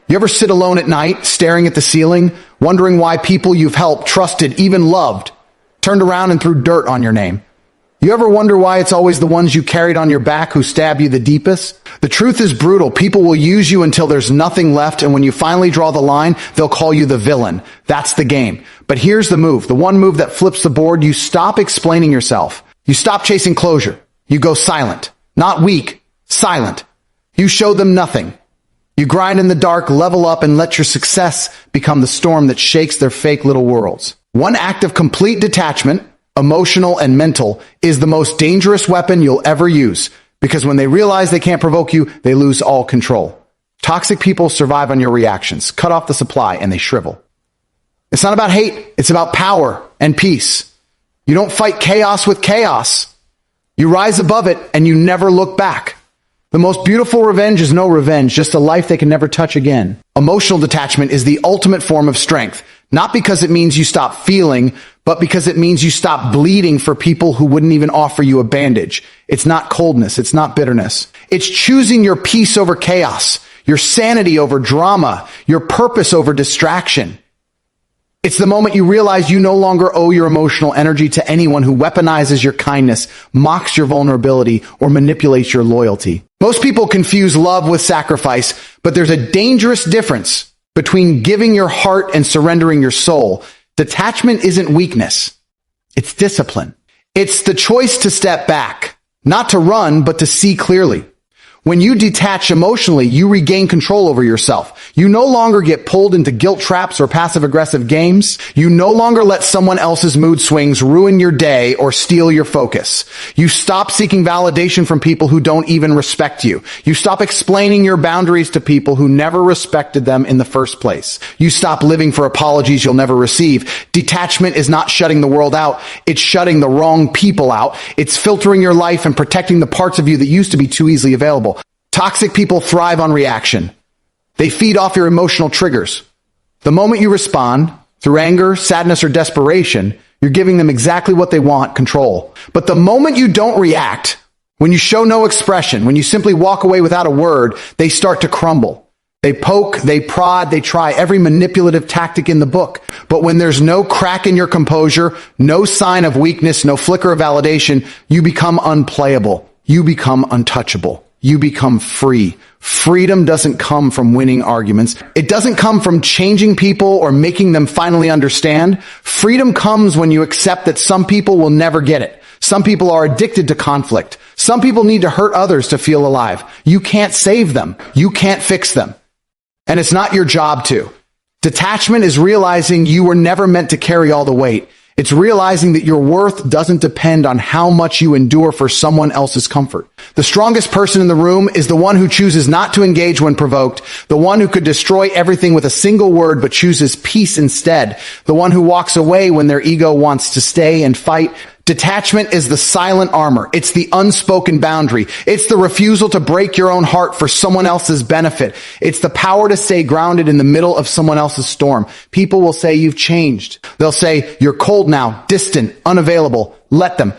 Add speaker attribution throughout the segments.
Speaker 1: You ever sit alone at night, staring at the ceiling, wondering why people you've helped, trusted, even loved, turned around and threw dirt on your name? You ever wonder why it's always the ones you carried on your back who stab you the deepest? The truth is brutal. People will use you until there's nothing left, and when you finally draw the line, they'll call you the villain. That's the game. But here's the move. The one move that flips the board. You stop explaining yourself. You stop chasing closure. You go silent. Not weak. Silent. You show them nothing. You grind in the dark, level up, and let your success become the storm that shakes their fake little worlds. One act of complete detachment, emotional and mental, is the most dangerous weapon you'll ever use, because when they realize they can't provoke you, they lose all control. Toxic people survive on your reactions, cut off the supply, and they shrivel. It's not about hate, it's about power and peace. You don't fight chaos with chaos. You rise above it and you never look back. The most beautiful revenge is no revenge, just a life they can never touch again. Emotional detachment is the ultimate form of strength, not because it means you stop feeling, but because it means you stop bleeding for people who wouldn't even offer you a bandage. It's not coldness. It's not bitterness. It's choosing your peace over chaos, your sanity over drama, your purpose over distraction. It's the moment you realize you no longer owe your emotional energy to anyone who weaponizes your kindness, mocks your vulnerability, or manipulates your loyalty. Most people confuse love with sacrifice, but there's a dangerous difference between giving your heart and surrendering your soul. Detachment isn't weakness. It's discipline. It's the choice to step back, not to run, but to see clearly. When you detach emotionally, you regain control over yourself. You no longer get pulled into guilt traps or passive-aggressive games. You no longer let someone else's mood swings ruin your day or steal your focus. You stop seeking validation from people who don't even respect you. You stop explaining your boundaries to people who never respected them in the first place. You stop living for apologies you'll never receive. Detachment is not shutting the world out. It's shutting the wrong people out. It's filtering your life and protecting the parts of you that used to be too easily available. Toxic people thrive on reaction. They feed off your emotional triggers. The moment you respond, through anger, sadness, or desperation, you're giving them exactly what they want, control. But the moment you don't react, when you show no expression, when you simply walk away without a word, they start to crumble. They poke, they prod, they try every manipulative tactic in the book. But when there's no crack in your composure, no sign of weakness, no flicker of validation, you become unplayable. You become untouchable. You become free. Freedom doesn't come from winning arguments. It doesn't come from changing people or making them finally understand. Freedom comes when you accept that some people will never get it. Some people are addicted to conflict. Some people need to hurt others to feel alive. You can't save them. You can't fix them. And it's not your job to. Detachment is realizing you were never meant to carry all the weight. It's realizing that your worth doesn't depend on how much you endure for someone else's comfort. The strongest person in the room is the one who chooses not to engage when provoked, the one who could destroy everything with a single word but chooses peace instead, the one who walks away when their ego wants to stay and fight. Detachment is the silent armor. It's the unspoken boundary. It's the refusal to break your own heart for someone else's benefit. It's the power to stay grounded in the middle of someone else's storm. People will say you've changed. They'll say you're cold now, distant, unavailable. Let them.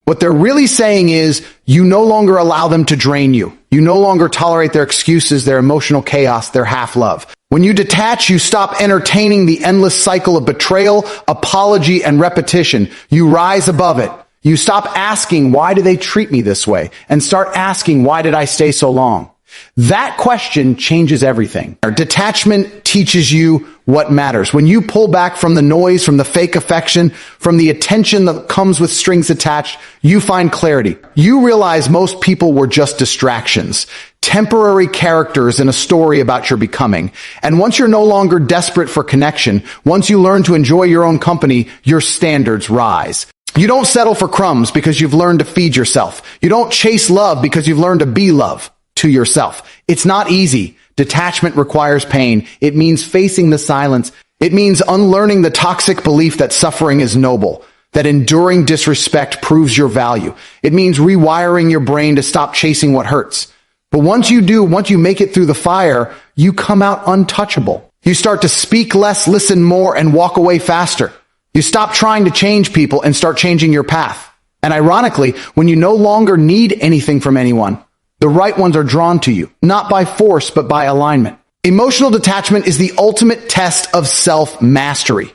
Speaker 1: What they're really saying is you no longer allow them to drain you. You no longer tolerate their excuses, their emotional chaos, their half-love. When you detach, you stop entertaining the endless cycle of betrayal, apology, and repetition. You rise above it. You stop asking, why do they treat me this way? And start asking, why did I stay so long? That question changes everything. Detachment teaches you what matters. When you pull back from the noise, from the fake affection, from the attention that comes with strings attached, you find clarity. You realize most people were just distractions, temporary characters in a story about your becoming. And once you're no longer desperate for connection, once you learn to enjoy your own company, your standards rise. You don't settle for crumbs because you've learned to feed yourself. You don't chase love because you've learned to be love to yourself. It's not easy. Detachment requires pain. It means facing the silence. It means unlearning the toxic belief that suffering is noble, that enduring disrespect proves your value. It means rewiring your brain to stop chasing what hurts. But once you do, once you make it through the fire, you come out untouchable. You start to speak less, listen more, and walk away faster. You stop trying to change people and start changing your path. And ironically, when you no longer need anything from anyone, the right ones are drawn to you, not by force, but by alignment. Emotional detachment is the ultimate test of self-mastery.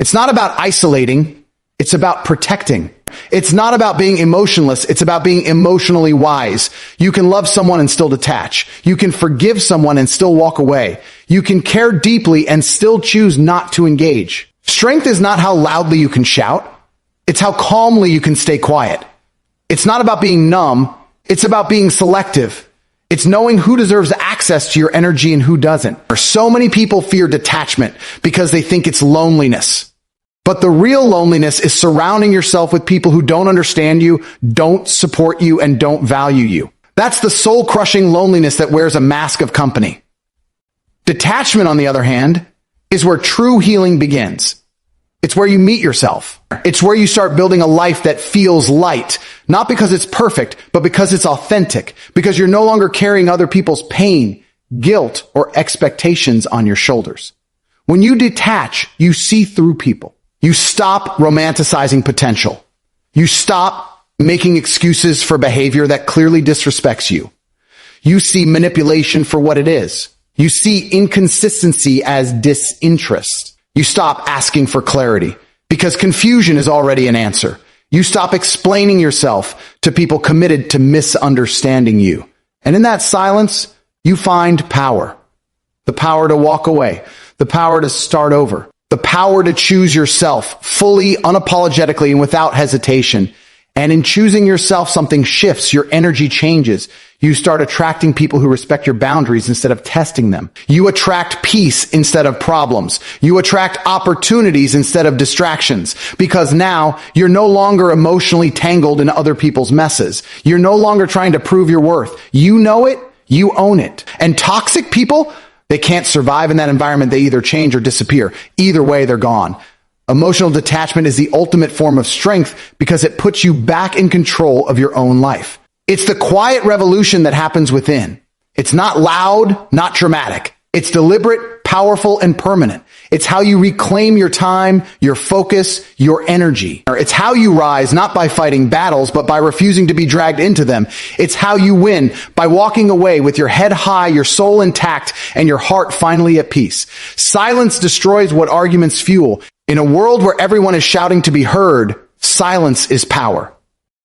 Speaker 1: It's not about isolating, it's about protecting. It's not about being emotionless, it's about being emotionally wise. You can love someone and still detach. You can forgive someone and still walk away. You can care deeply and still choose not to engage. Strength is not how loudly you can shout, it's how calmly you can stay quiet. It's not about being numb, it's about being selective. It's knowing who deserves access to your energy and who doesn't. So many people fear detachment because they think it's loneliness. But the real loneliness is surrounding yourself with people who don't understand you, don't support you, and don't value you. That's the soul-crushing loneliness that wears a mask of company. Detachment, on the other hand, is where true healing begins. It's where you meet yourself. It's where you start building a life that feels light, not because it's perfect, but because it's authentic, because you're no longer carrying other people's pain, guilt, or expectations on your shoulders. When you detach, you see through people. You stop romanticizing potential. You stop making excuses for behavior that clearly disrespects you. You see manipulation for what it is. You see inconsistency as disinterest. You stop asking for clarity because confusion is already an answer. You stop explaining yourself to people committed to misunderstanding you. And in that silence, you find power. The power to walk away. The power to start over. The power to choose yourself fully, unapologetically, and without hesitation. And in choosing yourself, something shifts. Your energy changes. You start attracting people who respect your boundaries instead of testing them. You attract peace instead of problems. You attract opportunities instead of distractions. Because now you're no longer emotionally tangled in other people's messes. You're no longer trying to prove your worth. You know it. You own it. And toxic people, they can't survive in that environment. They either change or disappear. Either way, they're gone. Emotional detachment is the ultimate form of strength because it puts you back in control of your own life. It's the quiet revolution that happens within. It's not loud, not dramatic. It's deliberate, powerful, and permanent. It's how you reclaim your time, your focus, your energy. It's how you rise, not by fighting battles, but by refusing to be dragged into them. It's how you win, by walking away with your head high, your soul intact, and your heart finally at peace. Silence destroys what arguments fuel. In a world where everyone is shouting to be heard, silence is power.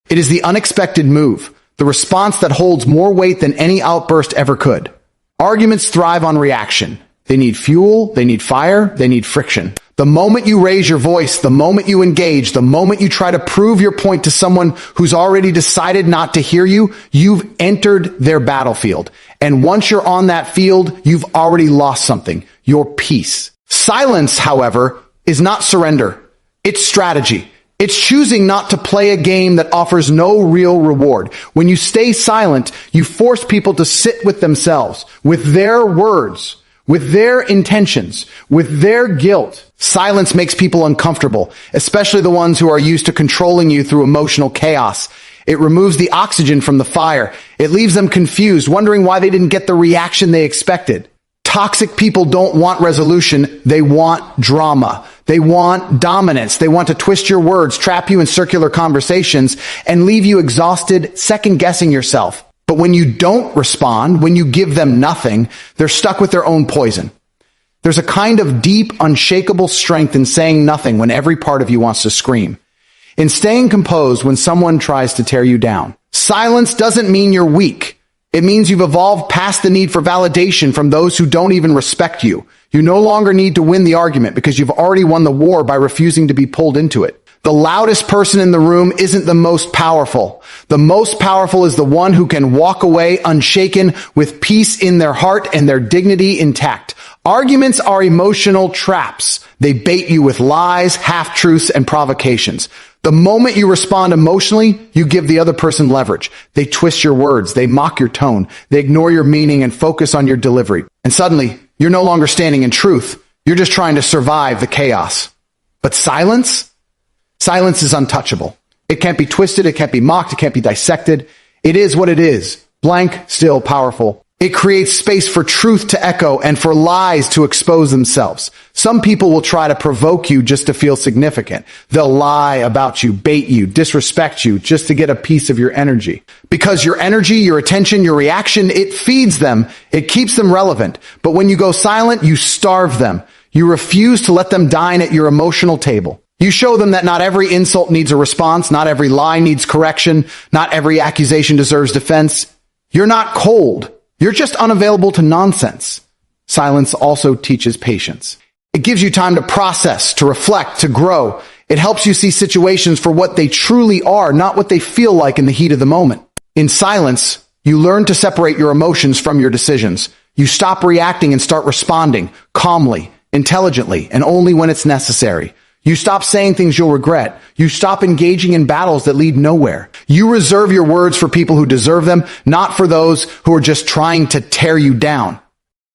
Speaker 1: It is the unexpected move, the response that holds more weight than any outburst ever could. Arguments thrive on reaction. They need fuel, they need fire, they need friction. The moment you raise your voice, the moment you engage, the moment you try to prove your point to someone who's already decided not to hear you, you've entered their battlefield. And once you're on that field, you've already lost something, your peace. Silence, however, is not surrender. It's strategy. It's choosing not to play a game that offers no real reward. When you stay silent, you force people to sit with themselves, with their words, with their intentions, with their guilt. Silence makes people uncomfortable, especially the ones who are used to controlling you through emotional chaos. It removes the oxygen from the fire. It leaves them confused, wondering why they didn't get the reaction they expected. Toxic people don't want resolution. They want drama. They want dominance. They want to twist your words, trap you in circular conversations, and leave you exhausted, second-guessing yourself. But when you don't respond, when you give them nothing, they're stuck with their own poison. There's a kind of deep, unshakable strength in saying nothing when every part of you wants to scream. In staying composed when someone tries to tear you down. Silence doesn't mean you're weak. It means you've evolved past the need for validation from those who don't even respect you. You no longer need to win the argument because you've already won the war by refusing to be pulled into it. The loudest person in the room isn't the most powerful. The most powerful is the one who can walk away unshaken with peace in their heart and their dignity intact. Arguments are emotional traps. They bait you with lies, half-truths, and provocations. The moment you respond emotionally, you give the other person leverage. They twist your words. They mock your tone. They ignore your meaning and focus on your delivery. And suddenly, you're no longer standing in truth. You're just trying to survive the chaos. But silence? Silence is untouchable. It can't be twisted. It can't be mocked. It can't be dissected. It is what it is. Blank, still, powerful. It creates space for truth to echo and for lies to expose themselves. Some people will try to provoke you just to feel significant. They'll lie about you, bait you, disrespect you just to get a piece of your energy. Because your energy, your attention, your reaction, it feeds them. It keeps them relevant. But when you go silent, you starve them. You refuse to let them dine at your emotional table. You show them that not every insult needs a response, not every lie needs correction, not every accusation deserves defense. You're not cold. You're just unavailable to nonsense. Silence also teaches patience. It gives you time to process, to reflect, to grow. It helps you see situations for what they truly are, not what they feel like in the heat of the moment. In silence, you learn to separate your emotions from your decisions. You stop reacting and start responding calmly, intelligently, and only when it's necessary. You stop saying things you'll regret. You stop engaging in battles that lead nowhere. You reserve your words for people who deserve them, not for those who are just trying to tear you down.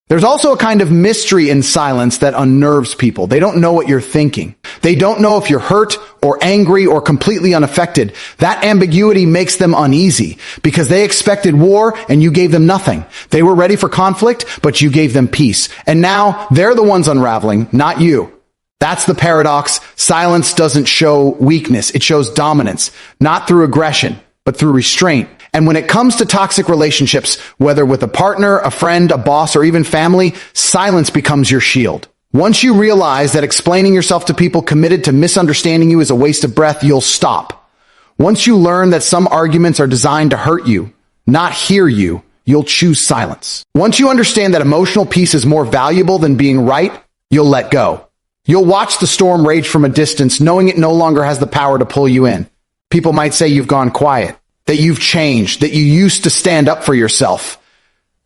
Speaker 1: There's also a kind of mystery in silence that unnerves people. They don't know what you're thinking. They don't know if you're hurt or angry or completely unaffected. That ambiguity makes them uneasy because they expected war and you gave them nothing. They were ready for conflict, but you gave them peace. And now they're the ones unraveling, not you. That's the paradox. Silence doesn't show weakness. It shows dominance, not through aggression, but through restraint. And when it comes to toxic relationships, whether with a partner, a friend, a boss, or even family, silence becomes your shield. Once you realize that explaining yourself to people committed to misunderstanding you is a waste of breath, you'll stop. Once you learn that some arguments are designed to hurt you, not hear you, you'll choose silence. Once you understand that emotional peace is more valuable than being right, you'll let go. You'll watch the storm rage from a distance, knowing it no longer has the power to pull you in. People might say you've gone quiet, that you've changed, that you used to stand up for yourself.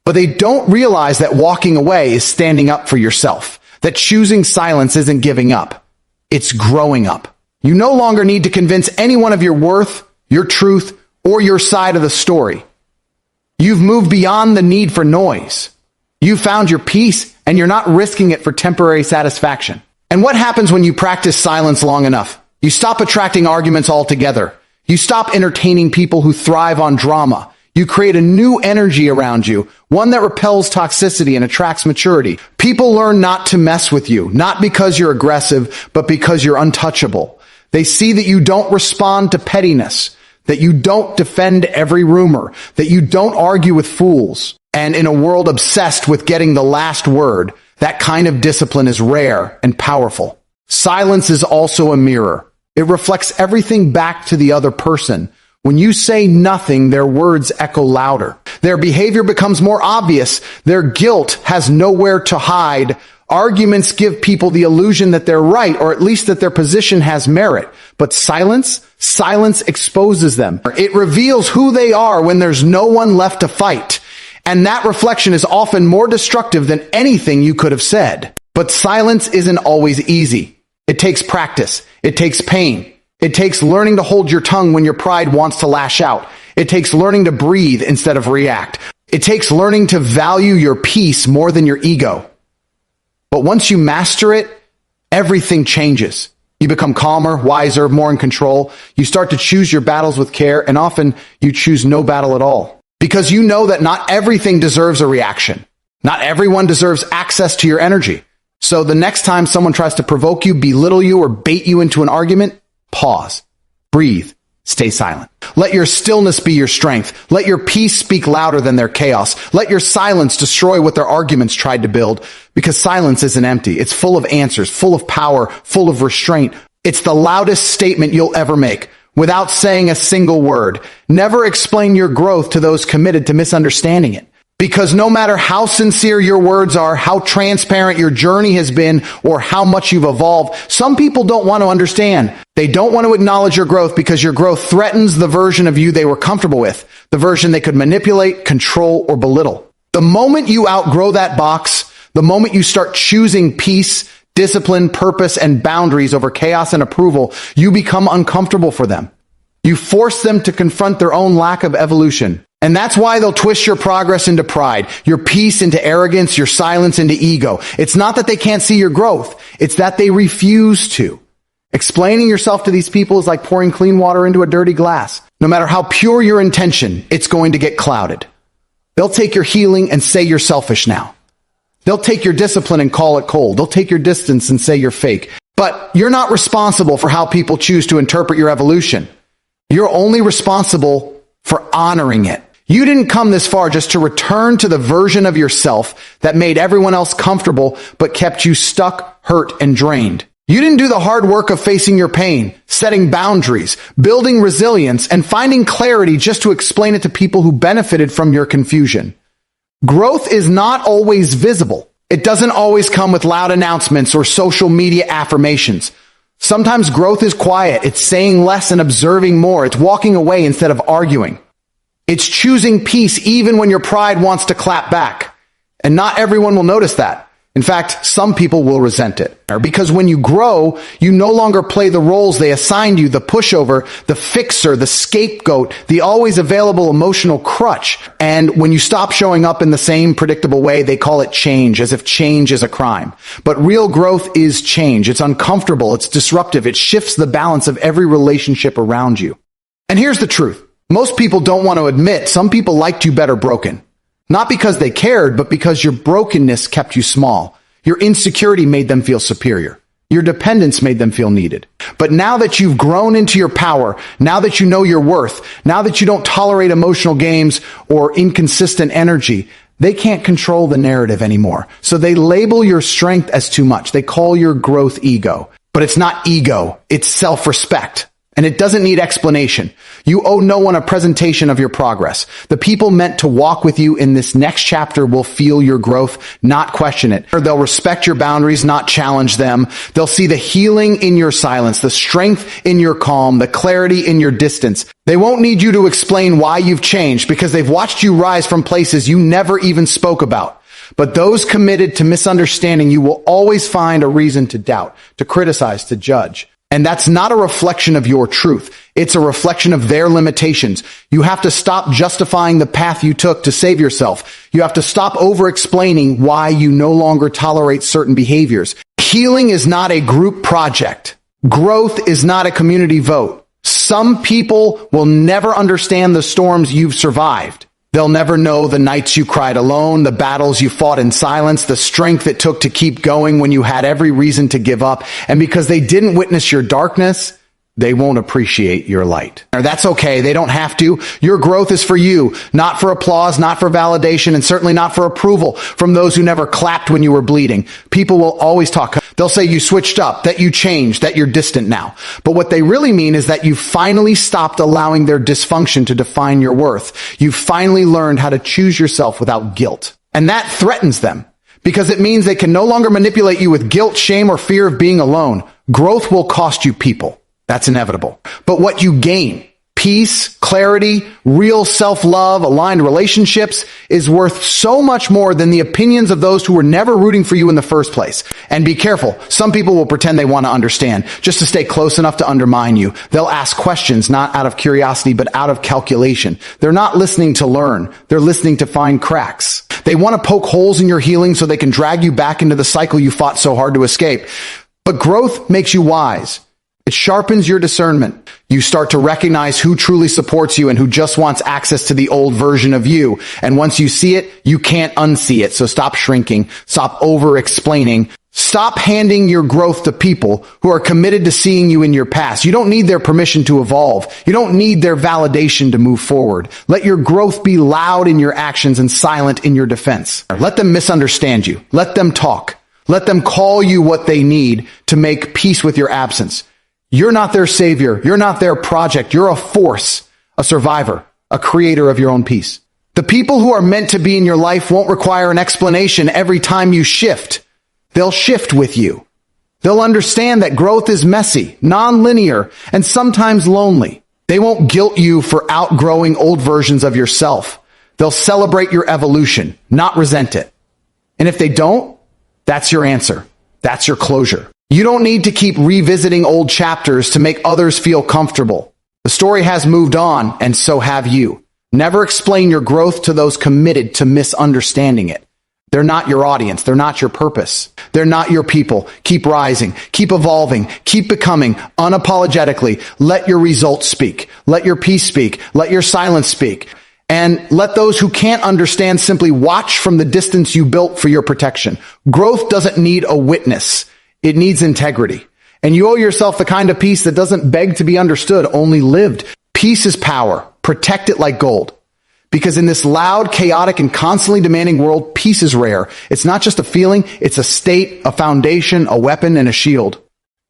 Speaker 1: But they don't realize that walking away is standing up for yourself, that choosing silence isn't giving up. It's growing up. You no longer need to convince anyone of your worth, your truth, or your side of the story. You've moved beyond the need for noise. You found your peace, and you're not risking it for temporary satisfaction. And what happens when you practice silence long enough? You stop attracting arguments altogether. You stop entertaining people who thrive on drama. You create a new energy around you, one that repels toxicity and attracts maturity. People learn not to mess with you, not because you're aggressive, but because you're untouchable. They see that you don't respond to pettiness, that you don't defend every rumor, that you don't argue with fools. And in a world obsessed with getting the last word, that kind of discipline is rare and powerful. Silence is also a mirror. It reflects everything back to the other person. When you say nothing, their words echo louder. Their behavior becomes more obvious. Their guilt has nowhere to hide. Arguments give people the illusion that they're right, or at least that their position has merit. But silence exposes them. It reveals who they are when there's no one left to fight. And that reflection is often more destructive than anything you could have said. But silence isn't always easy. It takes practice. It takes pain. It takes learning to hold your tongue when your pride wants to lash out. It takes learning to breathe instead of react. It takes learning to value your peace more than your ego. But once you master it, everything changes. You become calmer, wiser, more in control. You start to choose your battles with care, and often you choose no battle at all. Because you know that not everything deserves a reaction. Not everyone deserves access to your energy. So the next time someone tries to provoke you, belittle you, or bait you into an argument, pause, breathe, stay silent. Let your stillness be your strength. Let your peace speak louder than their chaos. Let your silence destroy what their arguments tried to build. Because silence isn't empty. It's full of answers, full of power, full of restraint. It's the loudest statement you'll ever make. Without saying a single word. Never explain your growth to those committed to misunderstanding it. Because no matter how sincere your words are, how transparent your journey has been, or how much you've evolved, some people don't want to understand. They don't want to acknowledge your growth because your growth threatens the version of you they were comfortable with, the version they could manipulate, control, or belittle. The moment you outgrow that box, the moment you start choosing peace, discipline, purpose, and boundaries over chaos and approval, you become uncomfortable for them. You force them to confront their own lack of evolution. And that's why they'll twist your progress into pride, your peace into arrogance, your silence into ego. It's not that they can't see your growth. It's that they refuse to. Explaining yourself to these people is like pouring clean water into a dirty glass. No matter how pure your intention, it's going to get clouded. They'll take your healing and say you're selfish now. They'll take your discipline and call it cold. They'll take your distance and say you're fake. But you're not responsible for how people choose to interpret your evolution. You're only responsible for honoring it. You didn't come this far just to return to the version of yourself that made everyone else comfortable but kept you stuck, hurt, and drained. You didn't do the hard work of facing your pain, setting boundaries, building resilience, and finding clarity just to explain it to people who benefited from your confusion. Growth is not always visible. It doesn't always come with loud announcements or social media affirmations. Sometimes growth is quiet. It's saying less and observing more. It's walking away instead of arguing. It's choosing peace even when your pride wants to clap back. And not everyone will notice that. In fact, some people will resent it. Because when you grow, you no longer play the roles they assigned you, the pushover, the fixer, the scapegoat, the always available emotional crutch. And when you stop showing up in the same predictable way, they call it change, as if change is a crime. But real growth is change. It's uncomfortable. It's disruptive. It shifts the balance of every relationship around you. And here's the truth. Most people don't want to admit some people liked you better broken. Not because they cared, but because your brokenness kept you small. Your insecurity made them feel superior. Your dependence made them feel needed. But now that you've grown into your power, now that you know your worth, now that you don't tolerate emotional games or inconsistent energy, they can't control the narrative anymore. So they label your strength as too much. They call your growth ego. But it's not ego. It's self-respect. And it doesn't need explanation. You owe no one a presentation of your progress. The people meant to walk with you in this next chapter will feel your growth, not question it. Or they'll respect your boundaries, not challenge them. They'll see the healing in your silence, the strength in your calm, the clarity in your distance. They won't need you to explain why you've changed because they've watched you rise from places you never even spoke about. But those committed to misunderstanding you will always find a reason to doubt, to criticize, to judge. And that's not a reflection of your truth. It's a reflection of their limitations. You have to stop justifying the path you took to save yourself. You have to stop over-explaining why you no longer tolerate certain behaviors. Healing is not a group project. Growth is not a community vote. Some people will never understand the storms you've survived. They'll never know the nights you cried alone, the battles you fought in silence, the strength it took to keep going when you had every reason to give up. And because they didn't witness your darkness, they won't appreciate your light. That's okay. They don't have to. Your growth is for you, not for applause, not for validation, and certainly not for approval from those who never clapped when you were bleeding. People will always talk. They'll say you switched up, that you changed, that you're distant now. But what they really mean is that you finally stopped allowing their dysfunction to define your worth. You finally learned how to choose yourself without guilt. And that threatens them because it means they can no longer manipulate you with guilt, shame, or fear of being alone. Growth will cost you people. That's inevitable. But what you gain, peace, clarity, real self-love, aligned relationships, is worth so much more than the opinions of those who were never rooting for you in the first place. And be careful. Some people will pretend they want to understand just to stay close enough to undermine you. They'll ask questions not out of curiosity, but out of calculation. They're not listening to learn. They're listening to find cracks. They want to poke holes in your healing so they can drag you back into the cycle you fought so hard to escape. But growth makes you wise. It sharpens your discernment. You start to recognize who truly supports you and who just wants access to the old version of you. And once you see it, you can't unsee it. So stop shrinking. Stop over-explaining. Stop handing your growth to people who are committed to seeing you in your past. You don't need their permission to evolve. You don't need their validation to move forward. Let your growth be loud in your actions and silent in your defense. Let them misunderstand you. Let them talk. Let them call you what they need to make peace with your absence. You're not their savior. You're not their project. You're a force, a survivor, a creator of your own peace. The people who are meant to be in your life won't require an explanation every time you shift. They'll shift with you. They'll understand that growth is messy, non-linear, and sometimes lonely. They won't guilt you for outgrowing old versions of yourself. They'll celebrate your evolution, not resent it. And if they don't, that's your answer. That's your closure. You don't need to keep revisiting old chapters to make others feel comfortable. The story has moved on, and so have you. Never explain your growth to those committed to misunderstanding it. They're not your audience. They're not your purpose. They're not your people. Keep rising. Keep evolving. Keep becoming unapologetically. Let your results speak. Let your peace speak. Let your silence speak. And let those who can't understand simply watch from the distance you built for your protection. Growth doesn't need a witness. It needs integrity. And you owe yourself the kind of peace that doesn't beg to be understood, only lived. Peace is power. Protect it like gold. Because in this loud, chaotic, and constantly demanding world, peace is rare. It's not just a feeling, it's a state, a foundation, a weapon, and a shield.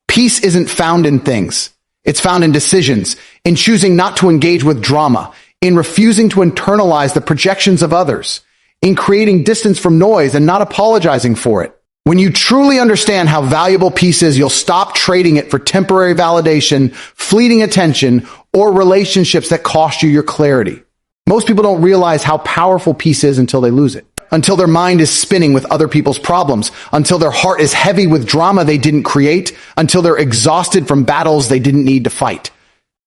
Speaker 1: Peace isn't found in things. It's found in decisions, in choosing not to engage with drama, in refusing to internalize the projections of others, in creating distance from noise and not apologizing for it. When you truly understand how valuable peace is, you'll stop trading it for temporary validation, fleeting attention, or relationships that cost you your clarity. Most people don't realize how powerful peace is until they lose it. Until their mind is spinning with other people's problems, until their heart is heavy with drama they didn't create, until they're exhausted from battles they didn't need to fight.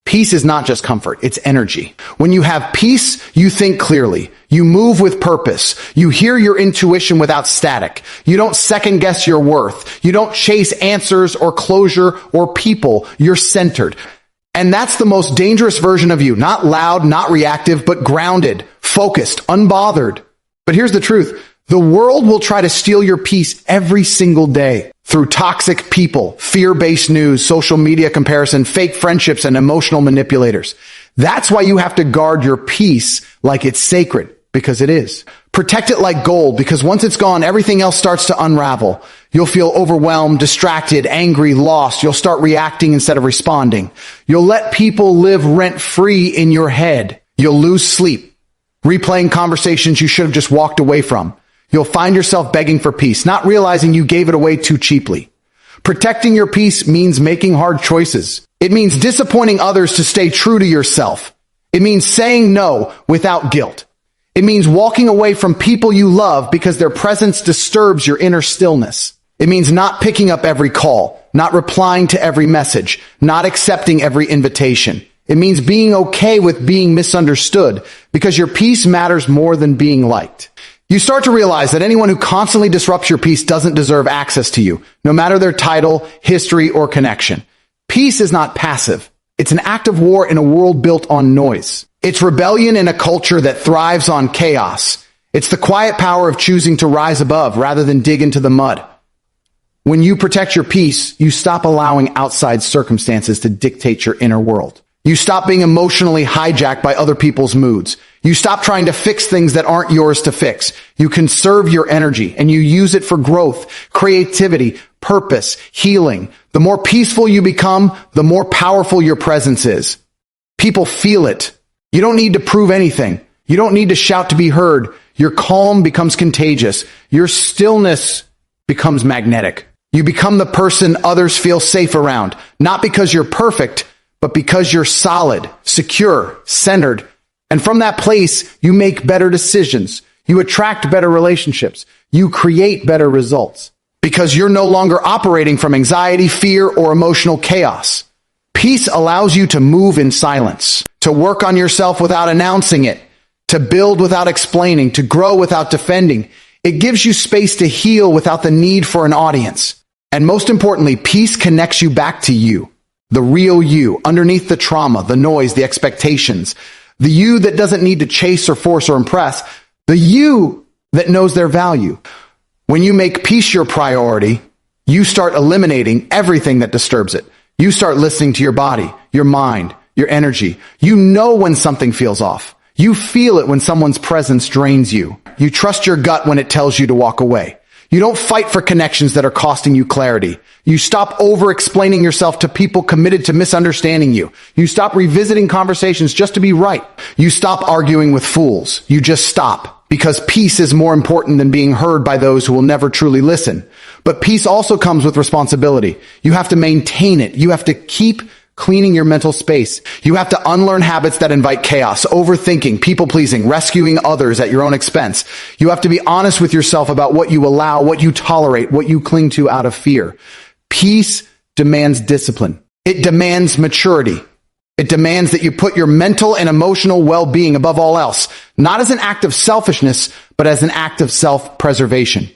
Speaker 1: Peace is not just comfort, it's energy. When you have peace, you think clearly. You move with purpose. You hear your intuition without static. You don't second guess your worth. You don't chase answers or closure or people. You're centered. And that's the most dangerous version of you. Not loud, not reactive, but grounded, focused, unbothered. But here's the truth. The world will try to steal your peace every single day through toxic people, fear-based news, social media comparison, fake friendships, and emotional manipulators. That's why you have to guard your peace like it's sacred, because it is. Protect it like gold, because once it's gone, everything else starts to unravel. You'll feel overwhelmed, distracted, angry, lost. You'll start reacting instead of responding. You'll let people live rent-free in your head. You'll lose sleep, replaying conversations you should have just walked away from. You'll find yourself begging for peace, not realizing you gave it away too cheaply. Protecting your peace means making hard choices. It means disappointing others to stay true to yourself. It means saying no without guilt. It means walking away from people you love because their presence disturbs your inner stillness. It means not picking up every call, not replying to every message, not accepting every invitation. It means being okay with being misunderstood because your peace matters more than being liked. You start to realize that anyone who constantly disrupts your peace doesn't deserve access to you, no matter their title, history, or connection. Peace is not passive. It's an act of war in a world built on noise. It's rebellion in a culture that thrives on chaos. It's the quiet power of choosing to rise above rather than dig into the mud. When you protect your peace, you stop allowing outside circumstances to dictate your inner world. You stop being emotionally hijacked by other people's moods. You stop trying to fix things that aren't yours to fix. You conserve your energy and you use it for growth, creativity, purpose, healing. The more peaceful you become, the more powerful your presence is. People feel it. You don't need to prove anything. You don't need to shout to be heard. Your calm becomes contagious. Your stillness becomes magnetic. You become the person others feel safe around, not because you're perfect, but because you're solid, secure, centered. And from that place, you make better decisions. You attract better relationships. You create better results because you're no longer operating from anxiety, fear, or emotional chaos. Peace allows you to move in silence, to work on yourself without announcing it, to build without explaining, to grow without defending. It gives you space to heal without the need for an audience. And most importantly, peace connects you back to you. The real you, underneath the trauma, the noise, the expectations. The you that doesn't need to chase or force or impress. The you that knows their value. When you make peace your priority, you start eliminating everything that disturbs it. You start listening to your body, your mind, your energy. You know when something feels off. You feel it when someone's presence drains you. You trust your gut when it tells you to walk away. You don't fight for connections that are costing you clarity. You stop over-explaining yourself to people committed to misunderstanding you. You stop revisiting conversations just to be right. You stop arguing with fools. You just stop, because peace is more important than being heard by those who will never truly listen. But peace also comes with responsibility. You have to maintain it. You have to keep cleaning your mental space. You have to unlearn habits that invite chaos, overthinking, people-pleasing, rescuing others at your own expense. You have to be honest with yourself about what you allow, what you tolerate, what you cling to out of fear. Peace demands discipline. It demands maturity. It demands that you put your mental and emotional well-being above all else, not as an act of selfishness, but as an act of self-preservation.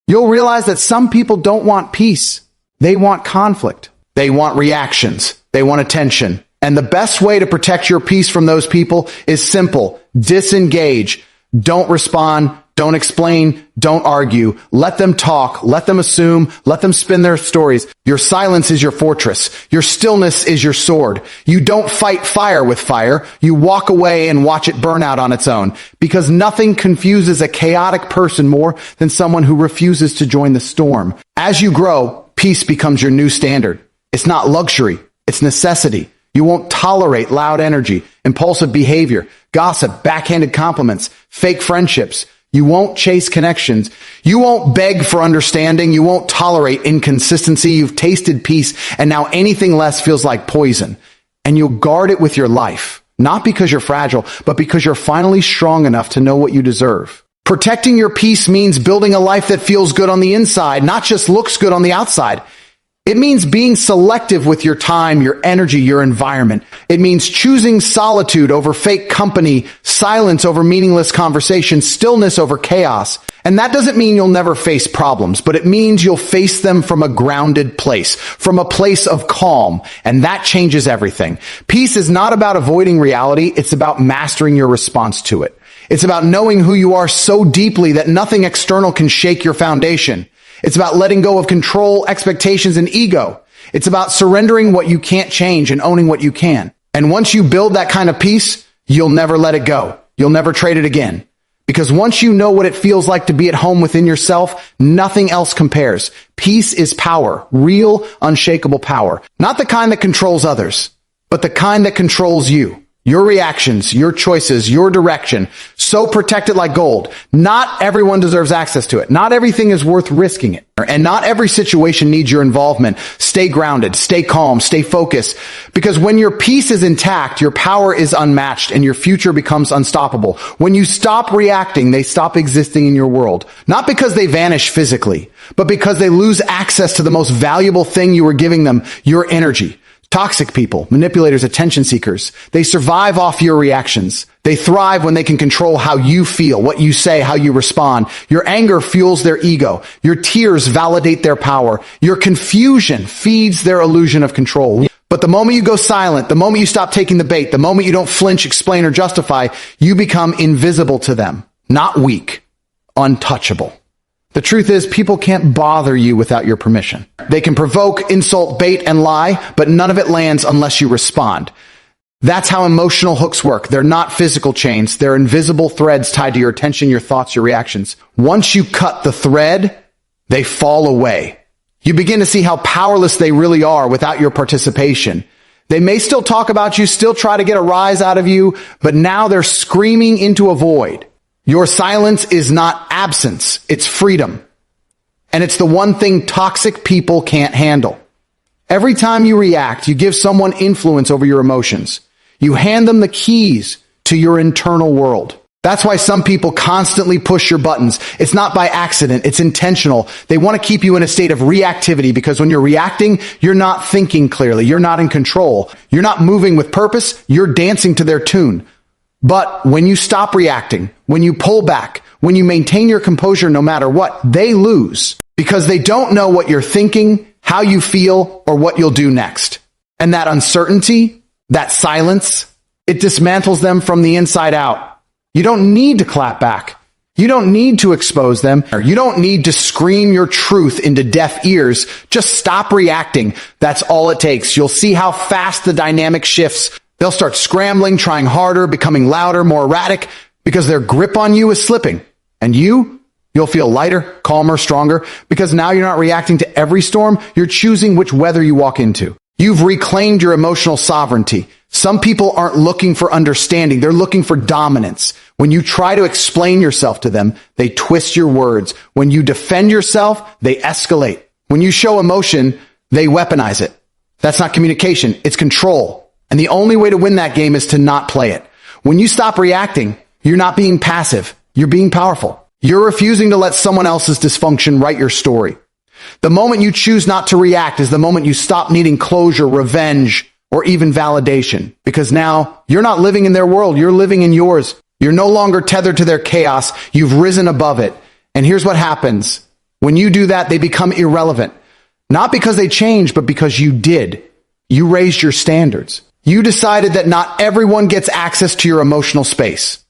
Speaker 1: You'll realize that some people don't want peace. They want conflict. They want reactions. They want attention. And the best way to protect your peace from those people is simple. Disengage. Don't respond. Don't explain. Don't argue. Let them talk. Let them assume. Let them spin their stories. Your silence is your fortress. Your stillness is your sword. You don't fight fire with fire. You walk away and watch it burn out on its own, because nothing confuses a chaotic person more than someone who refuses to join the storm. As you grow, peace becomes your new standard. It's not luxury. It's necessity. You won't tolerate loud energy, impulsive behavior, gossip, backhanded compliments, fake friendships. You won't chase connections. You won't beg for understanding. You won't tolerate inconsistency. You've tasted peace, and now anything less feels like poison. And you'll guard it with your life, not because you're fragile, but because you're finally strong enough to know what you deserve. Protecting your peace means building a life that feels good on the inside, not just looks good on the outside. It means being selective with your time, your energy, your environment. It means choosing solitude over fake company, silence over meaningless conversation, stillness over chaos. And that doesn't mean you'll never face problems, but it means you'll face them from a grounded place, from a place of calm. And that changes everything. Peace is not about avoiding reality. It's about mastering your response to it. It's about knowing who you are so deeply that nothing external can shake your foundation. It's about letting go of control, expectations, and ego. It's about surrendering what you can't change and owning what you can. And once you build that kind of peace, you'll never let it go. You'll never trade it again. Because once you know what it feels like to be at home within yourself, nothing else compares. Peace is power, real, unshakable power. Not the kind that controls others, but the kind that controls you. Your reactions, your choices, your direction. So protect it like gold. Not everyone deserves access to it. Not everything is worth risking it. And not every situation needs your involvement. Stay grounded, stay calm, stay focused. Because when your peace is intact, your power is unmatched and your future becomes unstoppable. When you stop reacting, they stop existing in your world. Not because they vanish physically, but because they lose access to the most valuable thing you were giving them, your energy. Toxic people, manipulators, attention seekers, they survive off your reactions. They thrive when they can control how you feel, what you say, how you respond. Your anger fuels their ego. Your tears validate their power. Your confusion feeds their illusion of control. But the moment you go silent, the moment you stop taking the bait, the moment you don't flinch, explain, or justify, you become invisible to them. Not weak, untouchable. The truth is, people can't bother you without your permission. They can provoke, insult, bait, and lie, but none of it lands unless you respond. That's how emotional hooks work. They're not physical chains. They're invisible threads tied to your attention, your thoughts, your reactions. Once you cut the thread, they fall away. You begin to see how powerless they really are without your participation. They may still talk about you, still try to get a rise out of you, but now they're screaming into a void. Your silence is not absence, it's freedom. And it's the one thing toxic people can't handle. Every time you react, you give someone influence over your emotions. You hand them the keys to your internal world. That's why some people constantly push your buttons. It's not by accident, it's intentional. They want to keep you in a state of reactivity because when you're reacting, you're not thinking clearly, you're not in control. You're not moving with purpose, you're dancing to their tune. But when you stop reacting, when you pull back, when you maintain your composure no matter what, they lose because they don't know what you're thinking, how you feel, or what you'll do next. And that uncertainty, that silence, it dismantles them from the inside out. You don't need to clap back. You don't need to expose them. You don't need to scream your truth into deaf ears. Just stop reacting. That's all it takes. You'll see how fast the dynamic shifts. They'll start scrambling, trying harder, becoming louder, more erratic, because their grip on you is slipping. And you'll feel lighter, calmer, stronger, because now you're not reacting to every storm, you're choosing which weather you walk into. You've reclaimed your emotional sovereignty. Some people aren't looking for understanding, they're looking for dominance. When you try to explain yourself to them, they twist your words. When you defend yourself, they escalate. When you show emotion, they weaponize it. That's not communication, it's control. And the only way to win that game is to not play it. When you stop reacting, you're not being passive. You're being powerful. You're refusing to let someone else's dysfunction write your story. The moment you choose not to react is the moment you stop needing closure, revenge, or even validation. Because now you're not living in their world. You're living in yours. You're no longer tethered to their chaos. You've risen above it. And here's what happens. When you do that, they become irrelevant. Not because they changed, but because you did. You raised your standards. You decided that not everyone gets access to your emotional space.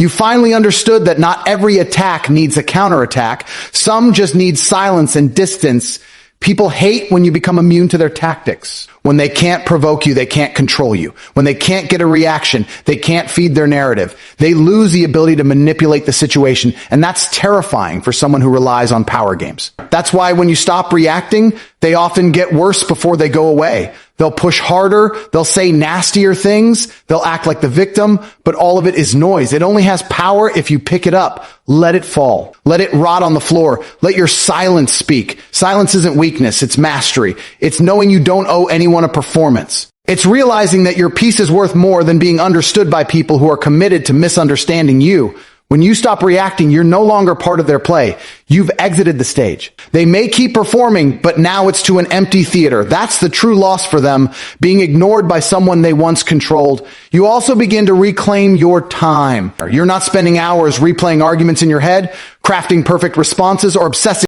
Speaker 1: You finally understood that not every attack needs a counterattack. Some just need silence and distance. People hate when you become immune to their tactics. When they can't provoke you, they can't control you. When they can't get a reaction, they can't feed their narrative. They lose the ability to manipulate the situation, and that's terrifying for someone who relies on power games. That's why when you stop reacting, they often get worse before they go away. They'll push harder, they'll say nastier things, they'll act like the victim, but all of it is noise. It only has power if you pick it up. Let it fall. Let it rot on the floor. Let your silence speak. Silence isn't weakness, it's mastery. It's knowing you don't owe anyone a performance. It's realizing that your peace is worth more than being understood by people who are committed to misunderstanding you. When you stop reacting, you're no longer part of their play. You've exited the stage. They may keep performing, but now it's to an empty theater. That's the true loss for them, being ignored by someone they once controlled. You also begin to reclaim your time. You're not spending hours replaying arguments in your head, crafting perfect responses, or obsessing